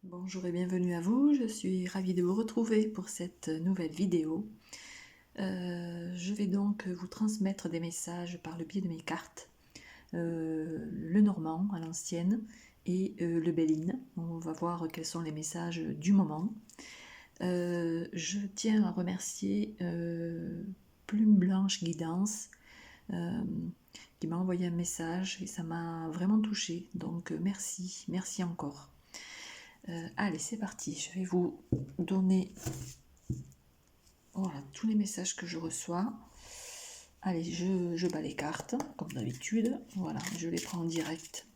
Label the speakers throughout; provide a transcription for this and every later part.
Speaker 1: Bonjour et bienvenue à vous, je suis ravie de vous retrouver pour cette nouvelle vidéo. Je vais donc vous transmettre des messages par le biais de mes cartes, le normand à l'ancienne et le Béline. On va voir quels sont les messages du moment. Je tiens à remercier Plume Blanche Guidance qui m'a envoyé un message et ça m'a vraiment touchée, donc merci encore. Allez, c'est parti, je vais vous donner voilà, tous les messages que je reçois. Allez, je bats les cartes, comme d'habitude. Voilà, je les prends en direct.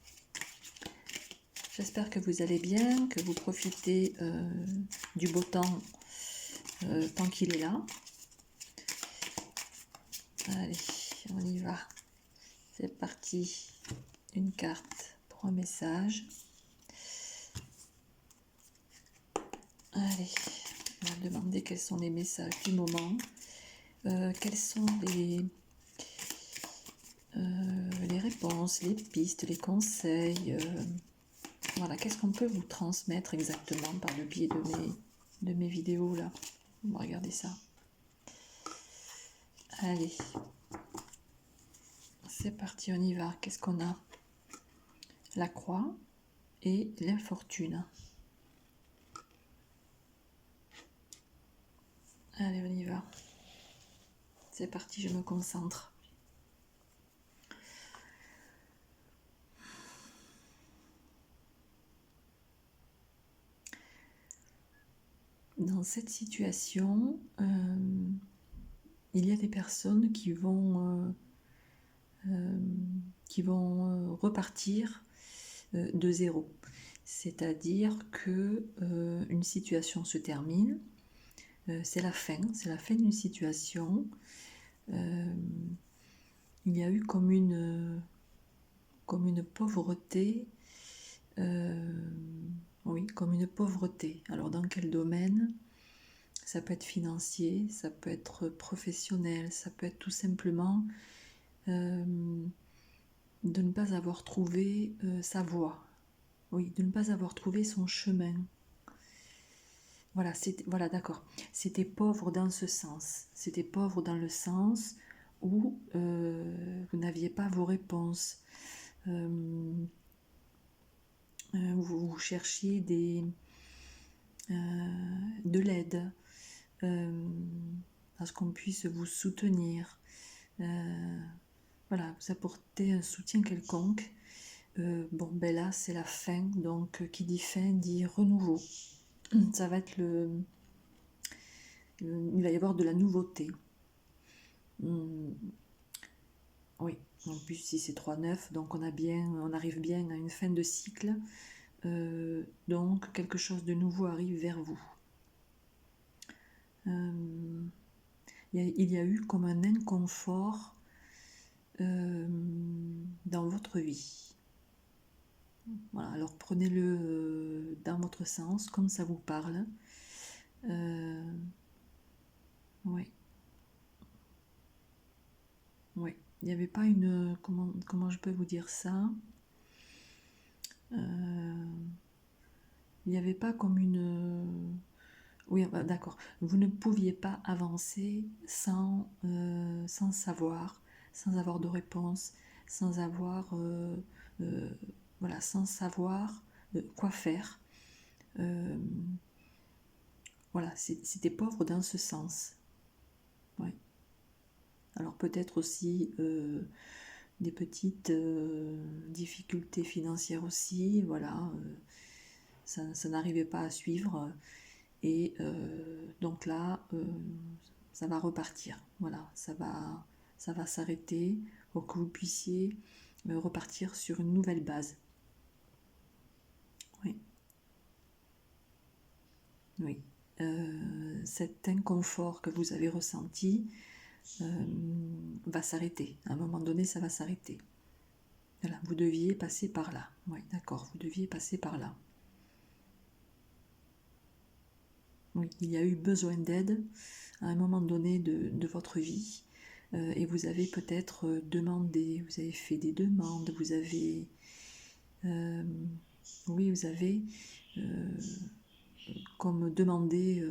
Speaker 1: J'espère que vous allez bien, que vous profitez du beau temps tant qu'il est là. Allez, on y va. C'est parti. Une carte pour un message. Allez, on va demander quels sont les messages du moment. Quels sont les réponses, les pistes, les conseils. Voilà, qu'est-ce qu'on peut vous transmettre exactement par le biais de mes vidéos là. On va regarder ça. Allez, c'est parti, on y va. Qu'est-ce qu'on a? La croix et l'infortune. Allez, on y va. C'est parti, je me concentre. Dans cette situation, il y a des personnes qui vont repartir de zéro. C'est-à-dire que une situation se termine, c'est la fin d'une situation. Il y a eu comme une pauvreté, oui, comme une pauvreté. Alors dans quel domaine? Ça peut être financier, ça peut être professionnel, ça peut être tout simplement de ne pas avoir trouvé sa voie. Oui, de ne pas avoir trouvé son chemin. Voilà, d'accord. C'était pauvre dans ce sens. C'était pauvre dans le sens où vous n'aviez pas vos réponses. Vous cherchiez de l'aide, à ce qu'on puisse vous soutenir. Voilà, vous apporter un soutien quelconque. Bon, ben là, c'est la fin. Donc, qui dit fin dit renouveau. Ça va être il va y avoir de la nouveauté. Oui, en plus si c'est 3-9, donc on arrive bien à une fin de cycle. Donc quelque chose de nouveau arrive vers vous. Il y a eu comme un inconfort dans votre vie. Voilà, alors prenez-le dans votre sens, comme ça vous parle. Oui. Oui. Il n'y avait pas une... Comment je peux vous dire ça? Il n'y avait pas comme une... Oui, d'accord. Vous ne pouviez pas avancer sans savoir, sans avoir de réponse, sans avoir... voilà, sans savoir quoi faire. Voilà, c'était pauvre dans ce sens. Ouais. Alors peut-être aussi des petites difficultés financières aussi, voilà. Ça n'arrivait pas à suivre. Et donc là, ça va repartir. Voilà, ça va s'arrêter pour que vous puissiez repartir sur une nouvelle base. Oui. Oui. Cet inconfort que vous avez ressenti va s'arrêter. À un moment donné, ça va s'arrêter. Voilà, vous deviez passer par là. Oui, d'accord, vous deviez passer par là. Oui, il y a eu besoin d'aide à un moment donné de votre vie et vous avez peut-être demandé, vous avez fait des demandes, vous avez comme demander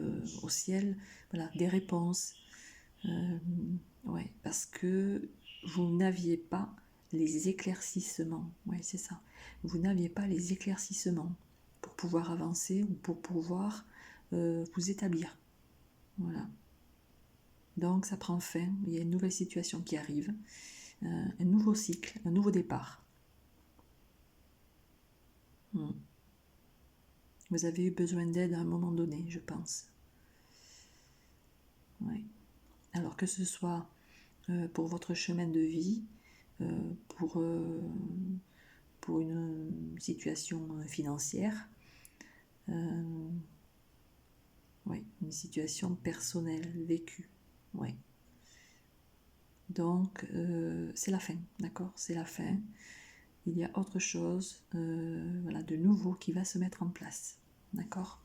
Speaker 1: au ciel, voilà, des réponses. Ouais, parce que vous n'aviez pas les éclaircissements. Ouais, c'est ça. Vous n'aviez pas les éclaircissements pour pouvoir avancer ou pour pouvoir vous établir. Voilà. Donc ça prend fin, il y a une nouvelle situation qui arrive, un nouveau cycle, un nouveau départ. Vous avez eu besoin d'aide à un moment donné, je pense. Ouais. Alors que ce soit pour votre chemin de vie, pour une situation financière, oui, une situation personnelle vécue. Oui. Donc, c'est la fin, d'accord? C'est la fin. Il y a autre chose, voilà, de nouveau qui va se mettre en place, d'accord?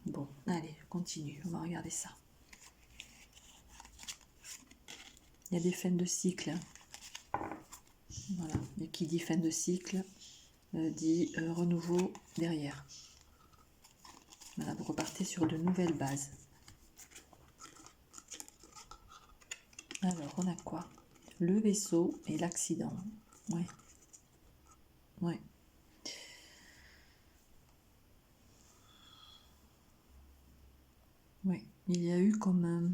Speaker 1: Bon, allez, continue, on va regarder ça. Il y a des fins de cycle. Voilà, et qui dit fin de cycle, dit renouveau derrière. Voilà, vous repartez sur de nouvelles bases. Alors, on a quoi? Le vaisseau et l'accident. Ouais. Ouais. Oui, il y a eu comme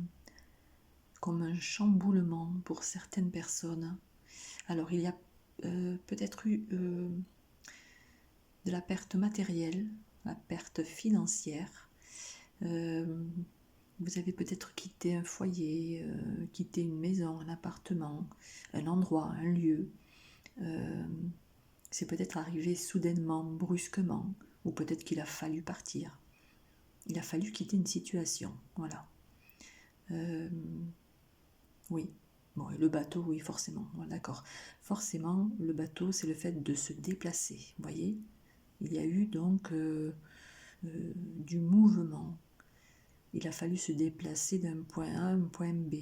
Speaker 1: un chamboulement pour certaines personnes. Alors, il y a peut-être eu de la perte matérielle, la perte financière. Vous avez peut-être quitté un foyer, quitté une maison, un appartement, un endroit, un lieu. C'est peut-être arrivé soudainement, brusquement, ou peut-être qu'il a fallu partir. Il a fallu quitter une situation, voilà. Oui, bon, et le bateau, oui, forcément, d'accord. Forcément, le bateau, c'est le fait de se déplacer, vous voyez. Il y a eu donc du mouvement. Il a fallu se déplacer d'un point A à un point B.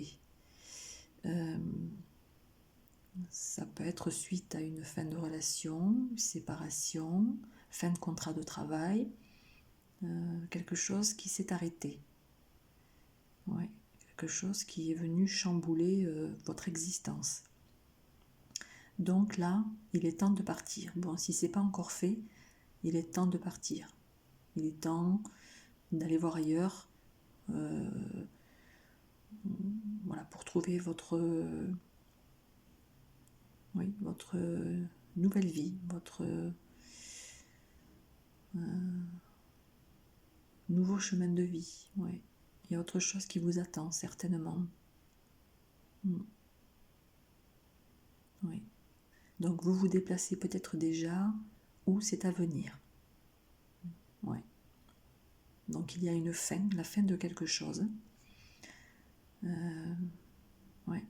Speaker 1: Ça peut être suite à une fin de relation, séparation, fin de contrat de travail, quelque chose qui s'est arrêté. Ouais, quelque chose qui est venu chambouler votre existence. Donc là, il est temps de partir. Bon, si ce n'est pas encore fait, il est temps de partir. Il est temps d'aller voir ailleurs, voilà, pour trouver votre nouvelle vie, votre nouveau chemin de vie. Ouais. Il y a autre chose qui vous attend, certainement. Oui. Donc vous vous déplacez peut-être déjà, ou c'est à venir. Ouais. Donc il y a une fin, la fin de quelque chose. Ouais.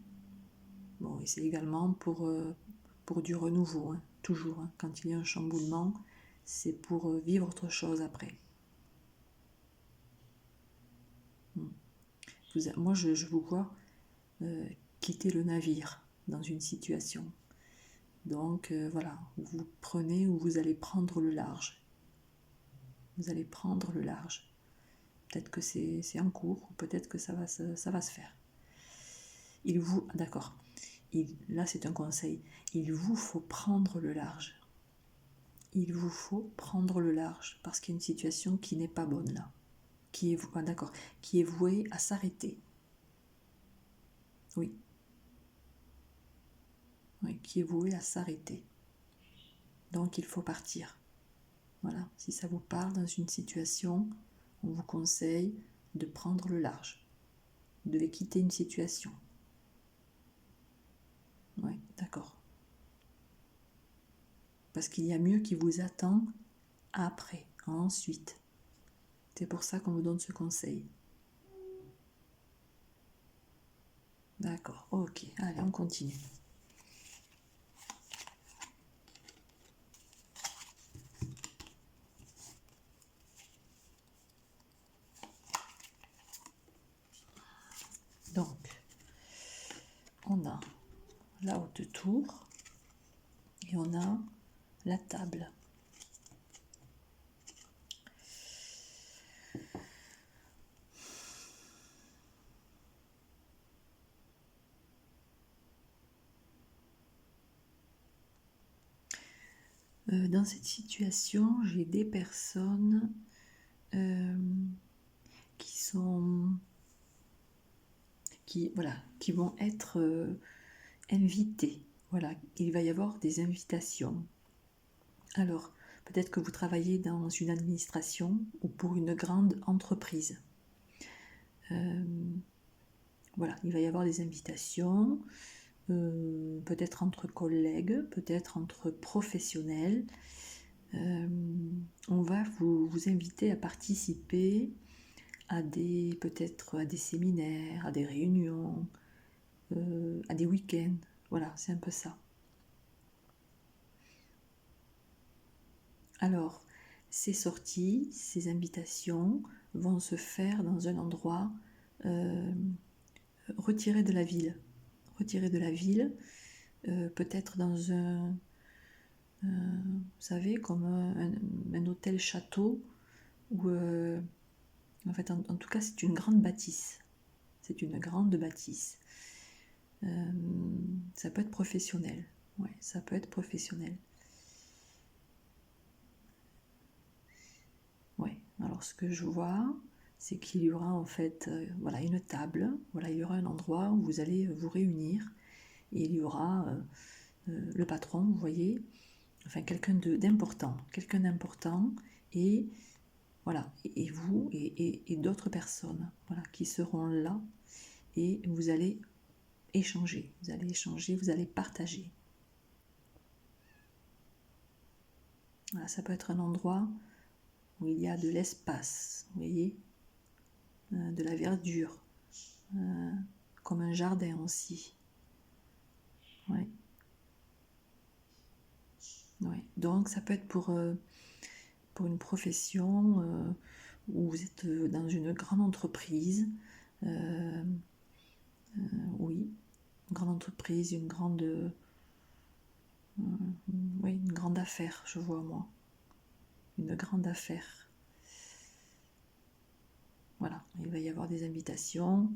Speaker 1: Bon, et c'est également pour du renouveau, hein, toujours. Hein. Quand il y a un chamboulement, c'est pour vivre autre chose après. Moi, je vous vois quitter le navire dans une situation. Donc voilà, vous prenez ou vous allez prendre le large. Vous allez prendre le large. Peut-être que c'est en cours, ou peut-être que ça va se faire. D'accord. Là, c'est un conseil. Il vous faut prendre le large. Il vous faut prendre le large, parce qu'il y a une situation qui n'est pas bonne là. Qui est vouée à s'arrêter. Oui. Oui, qui est vouée à s'arrêter. Donc, il faut partir. Voilà. Si ça vous parle dans une situation, on vous conseille de prendre le large. Vous devez quitter une situation. Oui, d'accord. Parce qu'il y a mieux qui vous attend après, ensuite. C'est pour ça qu'on vous donne ce conseil. D'accord, ok. Allez, on continue. Donc, on a la haute tour et on a la table. Dans cette situation, j'ai des personnes qui vont être invitées. Voilà, il va y avoir des invitations. Alors, peut-être que vous travaillez dans une administration ou pour une grande entreprise. Voilà, il va y avoir des invitations, peut-être entre collègues, peut-être entre professionnels. On va vous inviter à participer peut-être à des séminaires, à des réunions, à des week-ends. Voilà, c'est un peu ça. Alors, ces sorties, ces invitations vont se faire dans un endroit retiré de la ville. Retiré de la ville, peut-être dans vous savez, comme un hôtel château, où, en fait, en tout cas, c'est une grande bâtisse. C'est une grande bâtisse. Ça peut être professionnel. Ouais, ça peut être professionnel. Ouais, alors ce que je vois, c'est qu'il y aura en fait voilà, une table, voilà, il y aura un endroit où vous allez vous réunir, et il y aura le patron, vous voyez, enfin quelqu'un d'important, et voilà, et vous et d'autres personnes, voilà, qui seront là, et vous allez échanger, vous allez partager. Voilà, ça peut être un endroit où il y a de l'espace, vous voyez, de la verdure, comme un jardin aussi. Ouais. Ouais. Donc ça peut être pour une profession où vous êtes dans une grande entreprise, oui, une grande entreprise, oui, une grande affaire, je vois moi, une grande affaire. Voilà, il va y avoir des invitations,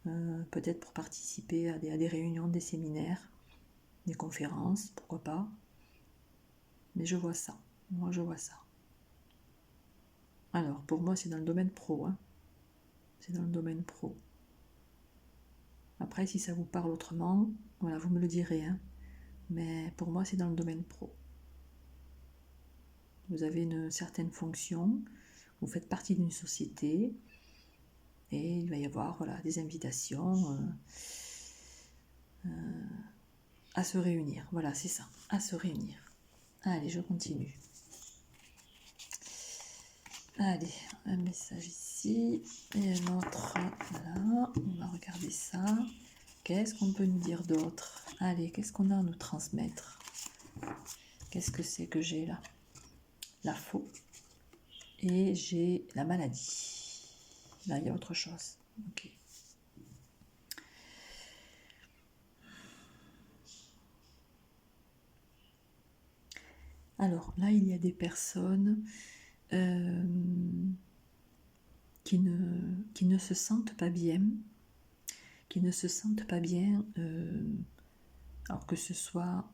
Speaker 1: peut-être pour participer à des réunions, des séminaires, des conférences, pourquoi pas. Mais je vois ça, moi je vois ça. Alors, pour moi, c'est dans le domaine pro, hein. C'est dans le domaine pro. Après, si ça vous parle autrement, voilà, vous me le direz, hein. Mais pour moi, c'est dans le domaine pro. Vous avez une certaine fonction, vous faites partie d'une société, et il va y avoir voilà, des invitations à se réunir. Voilà, c'est ça, à se réunir. Allez, je continue. Allez, un message ici, et un autre, voilà, on va regarder ça. Qu'est-ce qu'on peut nous dire d'autre? Allez, qu'est-ce qu'on a à nous transmettre? Qu'est-ce que c'est que j'ai là? La faux. Et j'ai la maladie. Là, il y a autre chose. Ok. Alors, là, il y a des personnes qui ne se sentent pas bien, alors que ce soit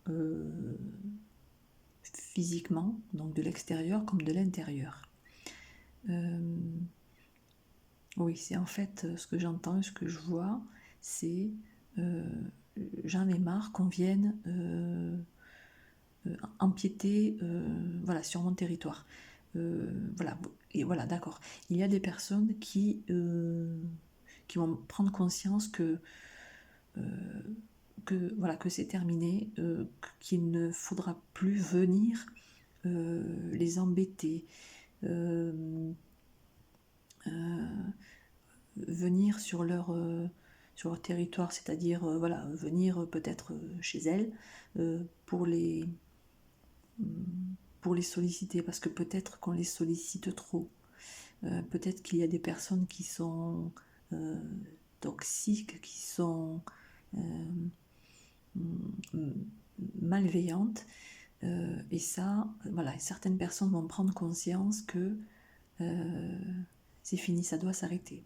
Speaker 1: physiquement, donc de l'extérieur comme de l'intérieur. Oui, c'est en fait ce que j'entends et ce que je vois, c'est j'en ai marre qu'on vienne empiéter voilà, sur mon territoire. Voilà, et voilà, d'accord. Il y a des personnes qui vont prendre conscience voilà, que c'est terminé, qu'il ne faudra plus venir les embêter, venir sur leur territoire, c'est-à-dire voilà, venir peut-être chez elles pour les solliciter, parce que peut-être qu'on les sollicite trop. Peut-être qu'il y a des personnes qui sont toxiques, qui sont malveillantes, et ça, voilà, certaines personnes vont prendre conscience que c'est fini, ça doit s'arrêter.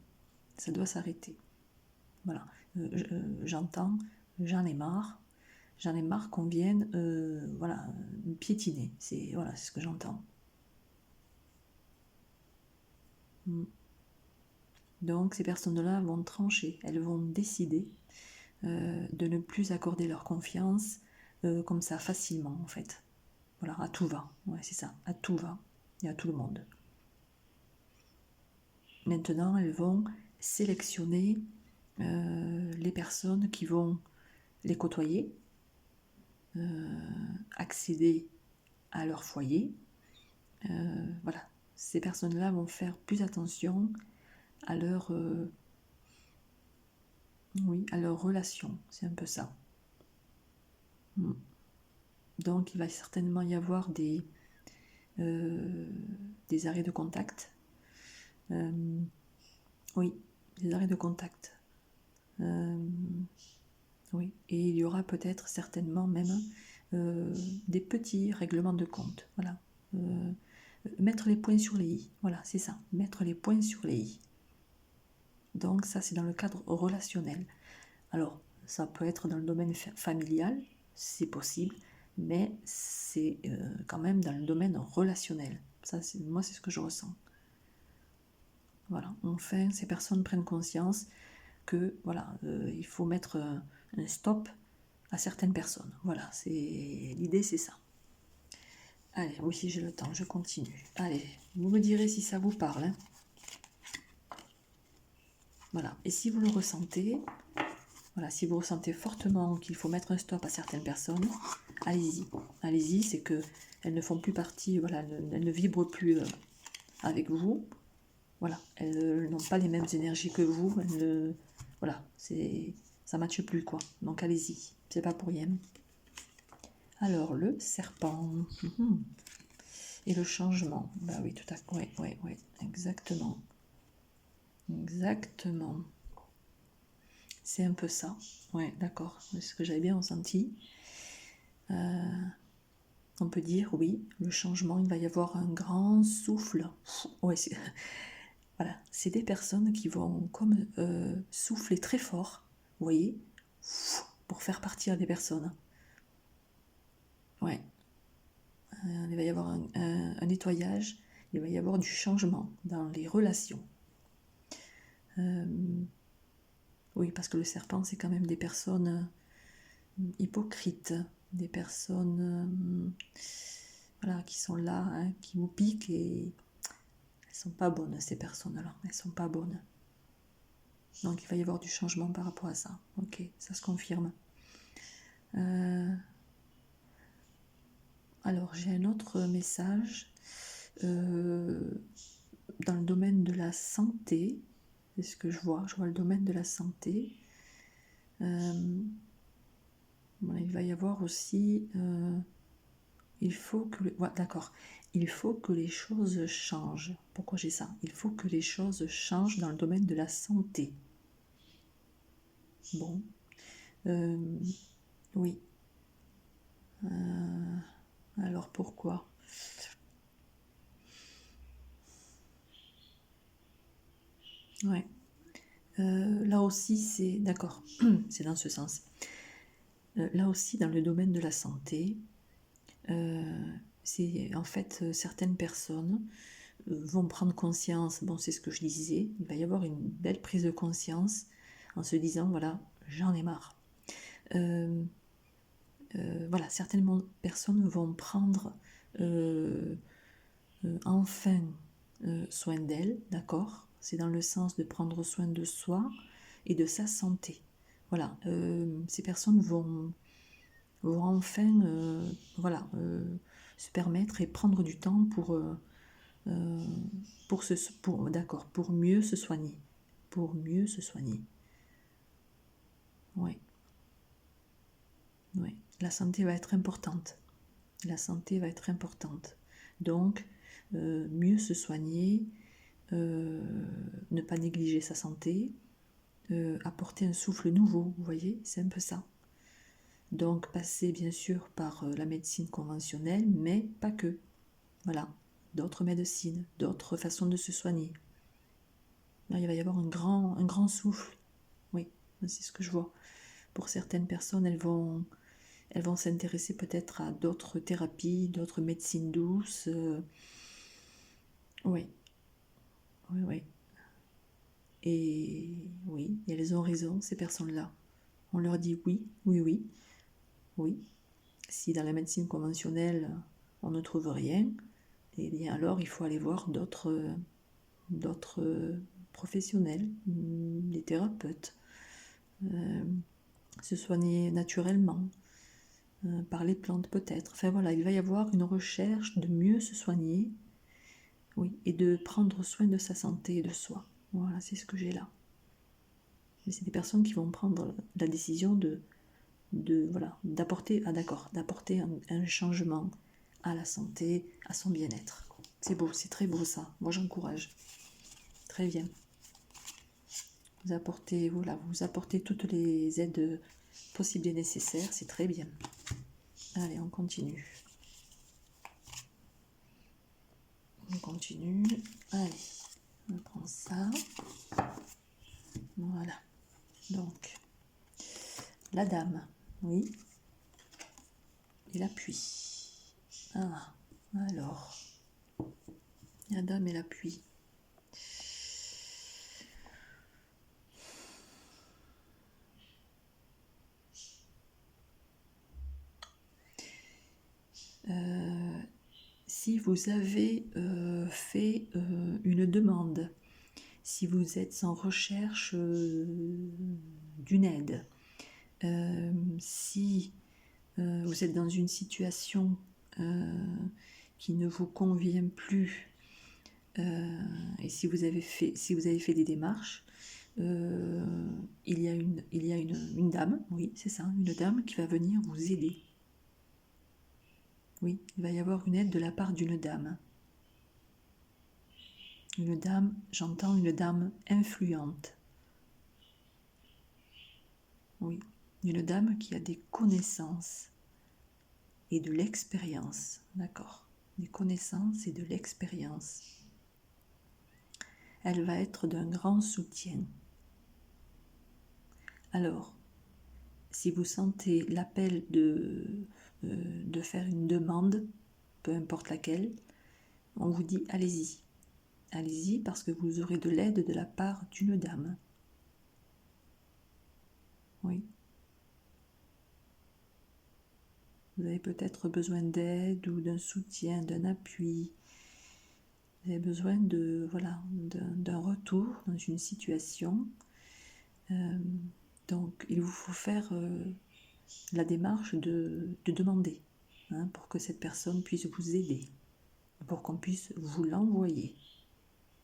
Speaker 1: Ça doit s'arrêter. Voilà, j'entends, j'en ai marre, j'en ai marre qu'on vienne voilà, me piétiner. C'est voilà, c'est ce que j'entends. Donc ces personnes-là vont trancher, elles vont décider de ne plus accorder leur confiance comme ça facilement en fait. Voilà, à tout va. Ouais, c'est ça, à tout va et à tout le monde. Maintenant, elles vont sélectionner les personnes qui vont les côtoyer, accéder à leur foyer. Voilà, ces personnes-là vont faire plus attention à leur, oui, à leur relation. C'est un peu ça. Donc, il va certainement y avoir des arrêts de contact. Oui, des arrêts de contact. Oui, et il y aura peut-être certainement même des petits règlements de compte. Voilà. Mettre les points sur les i. Voilà, c'est ça. Mettre les points sur les i. Donc ça, c'est dans le cadre relationnel. Alors, ça peut être dans le domaine familial, c'est possible, mais c'est quand même dans le domaine relationnel. Ça, moi, c'est ce que je ressens. Voilà. Enfin, ces personnes prennent conscience que voilà, il faut mettre un stop à certaines personnes. Voilà, l'idée, c'est ça. Allez, oui, si j'ai le temps, je continue. Allez, vous me direz si ça vous parle. Hein. Voilà, et si vous le ressentez, voilà, si vous ressentez fortement qu'il faut mettre un stop à certaines personnes, allez-y. Allez-y, c'est que elles ne font plus partie, voilà, elles ne vibrent plus avec vous. Voilà, elles n'ont pas les mêmes énergies que vous. Voilà, ça ne matche plus, quoi. Donc allez-y, c'est pas pour rien. Alors, le serpent. Et le changement. Bah oui, tout à fait. Oui, exactement. Exactement. C'est un peu ça. Ouais, d'accord. C'est ce que j'avais bien ressenti. On peut dire, oui, le changement, il va y avoir un grand souffle. Ouais, voilà, c'est des personnes qui vont comme souffler très fort, vous voyez, pour faire partir des personnes. Ouais. Il va y avoir un nettoyage, il va y avoir du changement dans les relations. Oui, parce que le serpent, c'est quand même des personnes hypocrites, des personnes voilà, qui sont là, hein, qui vous piquent et elles sont pas bonnes, ces personnes-là. Elles sont pas bonnes. Donc il va y avoir du changement par rapport à ça. Ok, ça se confirme. Alors j'ai un autre message dans le domaine de la santé. C'est ce que je vois. Je vois le domaine de la santé. Voilà, il va y avoir aussi... il faut que... d'accord. Il faut que les choses changent. Pourquoi j'ai ça? Il faut que les choses changent dans le domaine de la santé. Bon. Oui. Alors pourquoi? Ouais. Là aussi, c'est... D'accord. C'est dans ce sens. Là aussi, dans le domaine de la santé, c'est en fait certaines personnes vont prendre conscience, bon c'est ce que je disais, il va y avoir une belle prise de conscience en se disant voilà, j'en ai marre. Voilà, certaines personnes vont prendre enfin soin d'elles, d'accord? C'est dans le sens de prendre soin de soi et de sa santé. Voilà, ces personnes vont enfin voilà, se permettre et prendre du temps pour mieux se soigner. Pour mieux se soigner. Oui. Oui. La santé va être importante. La santé va être importante. Donc, mieux se soigner, ne pas négliger sa santé, apporter un souffle nouveau, vous voyez, c'est un peu ça. Donc, passer bien sûr par la médecine conventionnelle, mais pas que. Voilà, d'autres médecines, d'autres façons de se soigner. Là, il va y avoir un grand souffle. Oui, c'est ce que je vois. Pour certaines personnes, elles vont elles vont s'intéresser peut-être à d'autres thérapies, d'autres médecines douces. Oui, oui, oui. Et oui, et elles ont raison, ces personnes-là. On leur dit oui, oui, oui, oui. Si dans la médecine conventionnelle, on ne trouve rien, eh bien alors il faut aller voir d'autres professionnels, des thérapeutes, se soigner naturellement, par les plantes peut-être. Enfin voilà, il va y avoir une recherche de mieux se soigner, oui, et de prendre soin de sa santé et de soi. Voilà, c'est ce que j'ai là. Mais c'est des personnes qui vont prendre la décision voilà, d'apporter un changement à la santé, à son bien-être. C'est beau, c'est très beau ça. Moi j'encourage. Très bien. Vous apportez toutes les aides possibles et nécessaires, c'est très bien. Allez, on continue. On continue. Allez, on prend ça. Voilà. Donc, la dame, oui. Et l'appui. Ah, alors. La dame et l'appui. Si vous avez fait une demande, si vous êtes en recherche d'une aide, si vous êtes dans une situation qui ne vous convient plus, et si vous avez fait des démarches, il y a une dame, oui c'est ça, une dame qui va venir vous aider. Oui, il va y avoir une aide de la part d'une dame. Une dame, j'entends une dame influente. Oui, une dame qui a des connaissances et de l'expérience. D'accord, des connaissances et de l'expérience. Elle va être d'un grand soutien. Alors, si vous sentez l'appel de faire une demande, peu importe laquelle, on vous dit allez-y. Allez-y parce que vous aurez de l'aide de la part d'une dame. Oui. Vous avez peut-être besoin d'aide ou d'un soutien, d'un appui. Vous avez besoin d'un retour dans une situation. Donc, il vous faut faire la démarche de demander, pour que cette personne puisse vous aider, pour qu'on puisse vous l'envoyer.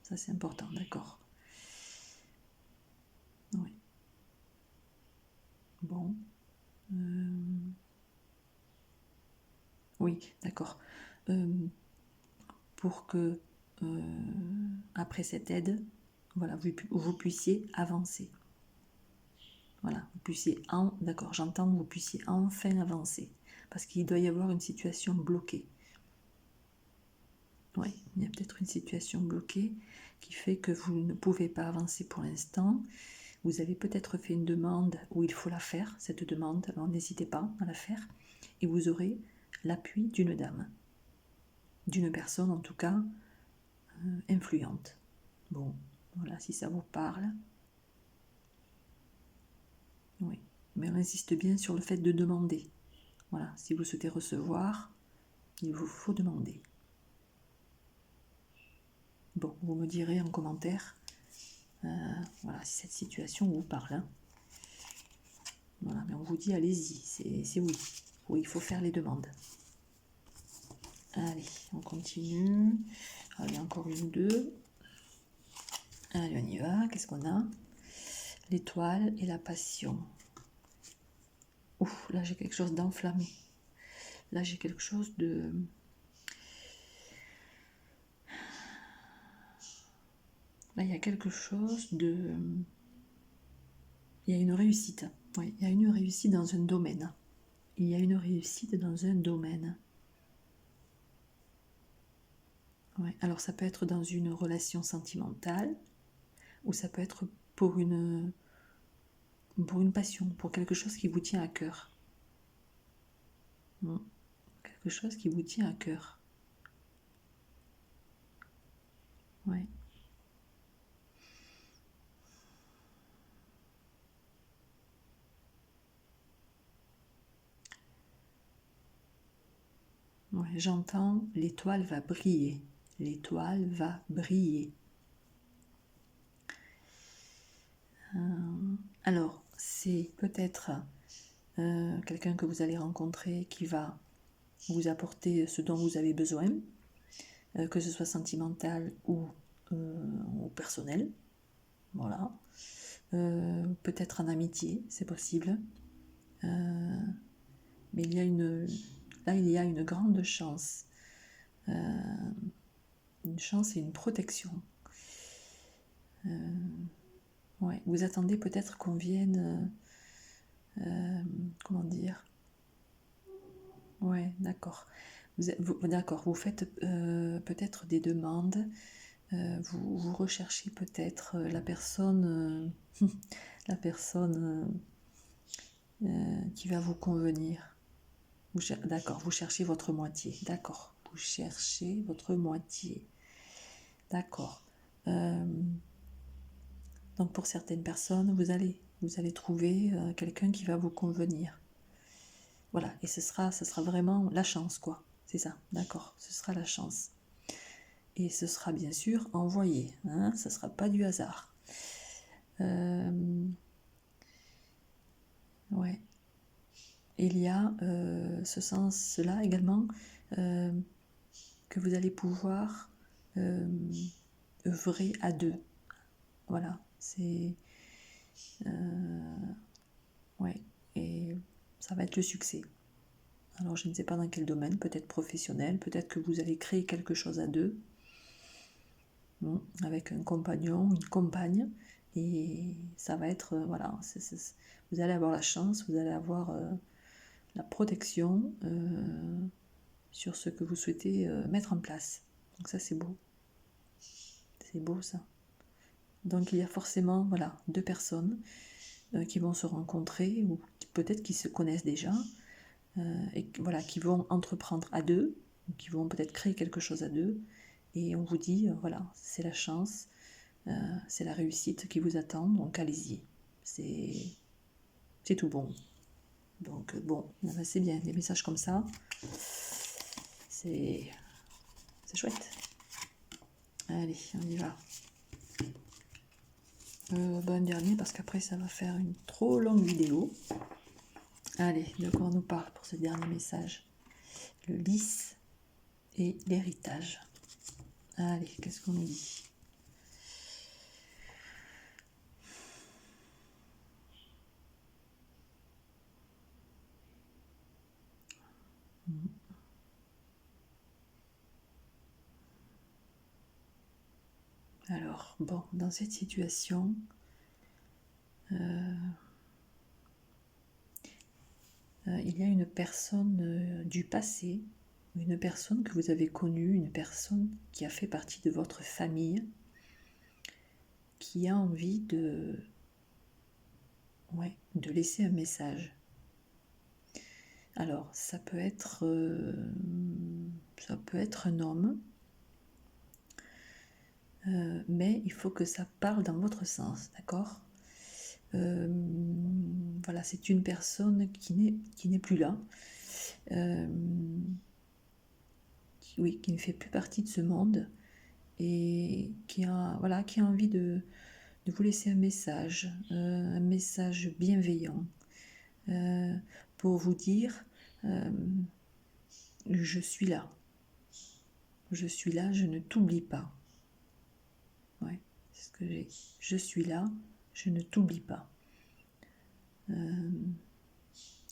Speaker 1: Ça, c'est important, d'accord? Oui. Bon. Oui, d'accord. Pour que, après cette aide, voilà, vous puissiez avancer. Voilà, vous puissiez d'accord, j'entends que vous puissiez enfin avancer, parce qu'il doit y avoir une situation bloquée. Oui, il y a peut-être une situation bloquée qui fait que vous ne pouvez pas avancer pour l'instant. Vous avez peut-être fait une demande où il faut la faire, cette demande, alors n'hésitez pas à la faire, et vous aurez l'appui d'une dame, d'une personne en tout cas influente. Bon, voilà, si ça vous parle. Oui, mais on insiste bien sur le fait de demander. Voilà, si vous souhaitez recevoir, il vous faut demander. Bon, vous me direz en commentaire voilà, si cette situation vous parle. Voilà, mais on vous dit allez-y, c'est oui. Oui, il faut faire les demandes. Allez, on continue. Allez, encore une, deux. Allez, on y va. Qu'est-ce qu'on a? L'étoile et la passion. Ouf, là j'ai quelque chose d'enflammé. Là j'ai quelque chose de... Là il y a quelque chose de... Il y a une réussite. Oui, il y a une réussite dans un domaine. Il y a une réussite dans un domaine. Ouais, alors ça peut être dans une relation sentimentale, ou ça peut être pour une passion, pour quelque chose qui vous tient à cœur. Quelque chose qui vous tient à cœur. Ouais. Ouais, j'entends l'étoile va briller. L'étoile va briller. Alors, c'est peut-être quelqu'un que vous allez rencontrer qui va vous apporter ce dont vous avez besoin, que ce soit sentimental ou personnel. Voilà. Peut-être en amitié, c'est possible. Mais il y a une grande chance. Une chance et une protection. Ouais, vous attendez peut-être qu'on vienne... comment dire? Ouais, d'accord. D'accord, vous faites peut-être des demandes. Vous recherchez peut-être la personne, la personne qui va vous convenir. D'accord, vous cherchez votre moitié. D'accord, vous cherchez votre moitié. D'accord. Donc pour certaines personnes, vous allez trouver quelqu'un qui va vous convenir. Voilà, et ce sera vraiment la chance, quoi. C'est ça, d'accord, ce sera la chance. Et ce sera bien sûr envoyé, hein, ce ne sera pas du hasard. Ouais. Il y a ce sens-là également que vous allez pouvoir œuvrer à deux. Voilà, c'est... ouais, et ça va être le succès. Alors je ne sais pas dans quel domaine, peut-être professionnel, peut-être que vous allez créer quelque chose à deux, avec un compagnon, une compagne, et ça va être, voilà, vous allez avoir la chance, vous allez avoir la protection sur ce que vous souhaitez mettre en place. Donc ça c'est beau. C'est beau ça. Donc il y a forcément, voilà, deux personnes qui vont se rencontrer, ou peut-être qui se connaissent déjà, et voilà, qui vont entreprendre à deux, qui vont peut-être créer quelque chose à deux, et on vous dit, voilà, c'est la chance, c'est la réussite qui vous attend, donc allez-y. C'est tout bon. Donc bon, c'est bien, des messages comme ça, c'est chouette. Allez, on y va. Un dernier, parce qu'après ça va faire une trop longue vidéo. Allez, de quoi on nous parle pour ce dernier message? Le lys et l'héritage. Allez, qu'est-ce qu'on nous dit? Alors, bon, dans cette situation, il y a une personne du passé, une personne que vous avez connue, une personne qui a fait partie de votre famille, qui a envie de laisser un message. Alors, ça peut être un homme, mais il faut que ça parle dans votre sens, d'accord? Voilà, c'est une personne qui n'est plus là, qui ne fait plus partie de ce monde, et qui a envie de vous laisser un message bienveillant, pour vous dire je suis là, je ne t'oublie pas. Ouais, c'est ce que j'ai. Je suis là, je ne t'oublie pas.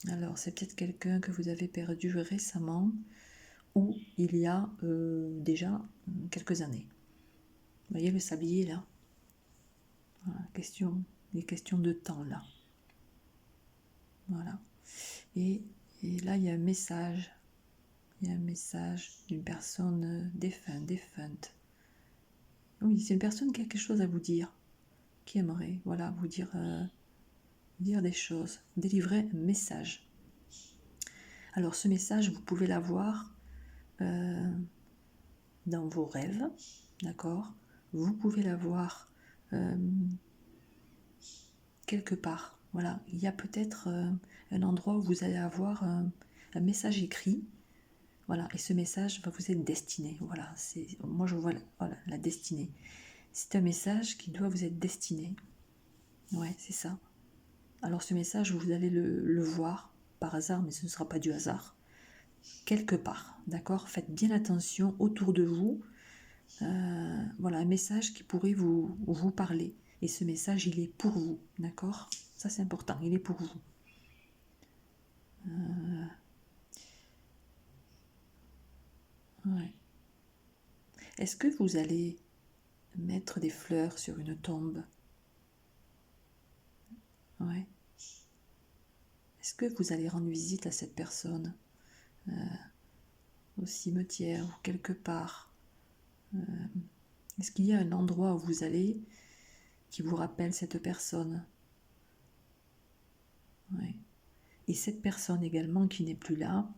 Speaker 1: Alors, c'est peut-être quelqu'un que vous avez perdu récemment ou il y a déjà quelques années. Vous voyez le sablier là? Voilà, les questions de temps là. Voilà. Et là, il y a un message. Il y a un message d'une personne défunte. Oui, c'est une personne qui a quelque chose à vous dire, qui aimerait, voilà, vous dire des choses, délivrer un message. Alors ce message, vous pouvez l'avoir dans vos rêves, d'accord? Vous pouvez l'avoir quelque part. Voilà, il y a peut-être un endroit où vous allez avoir un message écrit. Voilà, et ce message va vous être destiné. Voilà, moi je vois la destinée. C'est un message qui doit vous être destiné. Ouais, c'est ça. Alors ce message, vous allez le voir par hasard, mais ce ne sera pas du hasard. Quelque part, d'accord? Faites bien attention autour de vous. Voilà, un message qui pourrait vous parler. Et ce message, il est pour vous, d'accord? Ça, c'est important, il est pour vous. Ouais. Est-ce que vous allez mettre des fleurs sur une tombe? Ouais. Est-ce que vous allez rendre visite à cette personne au cimetière ou quelque part? Est-ce qu'il y a un endroit où vous allez qui vous rappelle cette personne? Ouais. Et cette personne également qui n'est plus là,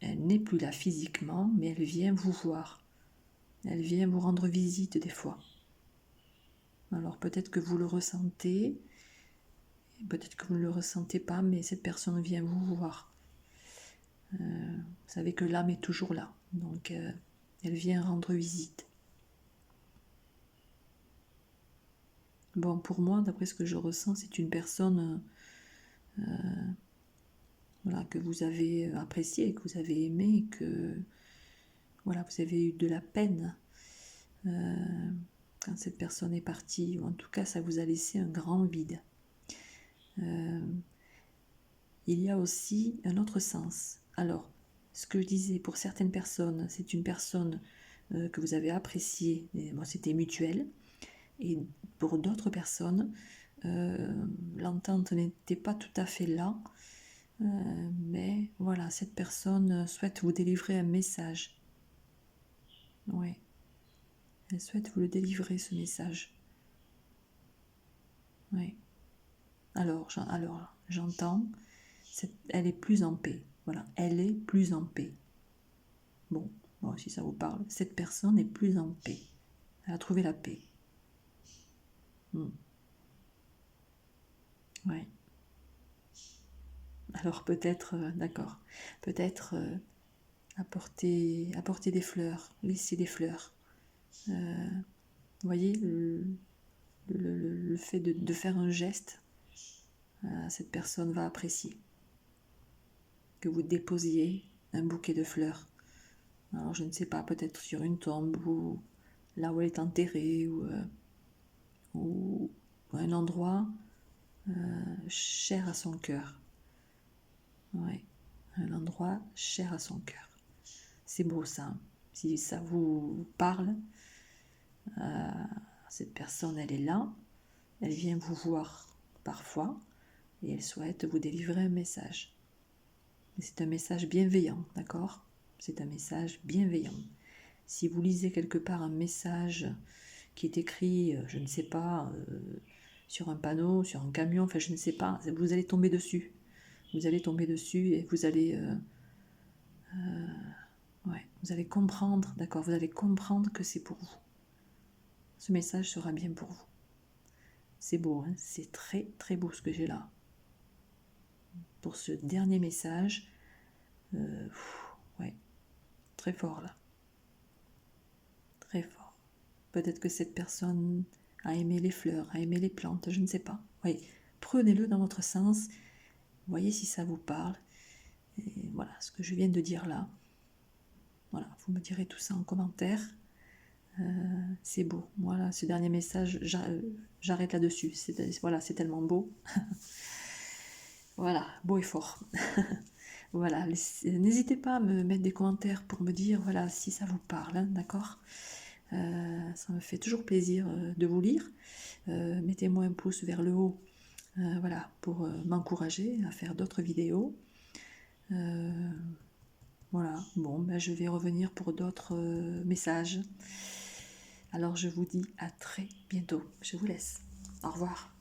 Speaker 1: elle n'est plus là physiquement, mais elle vient vous voir. Elle vient vous rendre visite des fois. Alors peut-être que vous le ressentez, peut-être que vous ne le ressentez pas, mais cette personne vient vous voir. Vous savez que l'âme est toujours là, donc elle vient rendre visite. Bon, pour moi, d'après ce que je ressens, c'est une personne voilà, que vous avez appréciée, que vous avez aimée, que voilà, vous avez eu de la peine quand cette personne est partie, ou en tout cas, ça vous a laissé un grand vide. Il y a aussi un autre sens. Alors, ce que je disais, pour certaines personnes, c'est une personne que vous avez appréciée, et bon, c'était mutuel, et pour d'autres personnes, l'entente n'était pas tout à fait là, mais voilà, cette personne souhaite vous délivrer un message. Oui, elle souhaite vous le délivrer, ce message. Oui. Alors j'entends, elle est plus en paix. Voilà, elle est plus en paix. Bon, si ça vous parle, cette personne est plus en paix. Elle a trouvé la paix. Oui. Alors peut-être, d'accord, peut-être apporter des fleurs, laisser des fleurs. Vous voyez, le fait de faire un geste, cette personne va apprécier. Que vous déposiez un bouquet de fleurs. Alors je ne sais pas, peut-être sur une tombe ou là où elle est enterrée ou un endroit cher à son cœur. Ouais, un endroit cher à son cœur. C'est beau ça. Si ça vous parle, cette personne, elle est là, elle vient vous voir parfois et elle souhaite vous délivrer un message. C'est un message bienveillant, d'accord? C'est un message bienveillant. Si vous lisez quelque part un message qui est écrit, je ne sais pas, sur un panneau, sur un camion, enfin je ne sais pas, vous allez tomber dessus. Vous allez tomber dessus et vous allez vous allez comprendre, d'accord? Vous allez comprendre que c'est pour vous. Ce message sera bien pour vous. C'est beau, hein? C'est très très beau ce que j'ai là. Pour ce dernier message, ouais, très fort là. Très fort. Peut-être que cette personne a aimé les fleurs, a aimé les plantes, je ne sais pas. Oui, prenez-le dans votre sens, voyez si ça vous parle. Et voilà, ce que je viens de dire là. Voilà, vous me direz tout ça en commentaire. C'est beau. Voilà, ce dernier message, j'arrête là-dessus. Voilà, c'est tellement beau. Voilà, beau et fort. Voilà, n'hésitez pas à me mettre des commentaires pour me dire voilà si ça vous parle, hein, d'accord? Ça me fait toujours plaisir de vous lire. Mettez-moi un pouce vers le haut, voilà, pour m'encourager à faire d'autres vidéos. Voilà, bon, ben, je vais revenir pour d'autres messages. Alors je vous dis à très bientôt. Je vous laisse. Au revoir.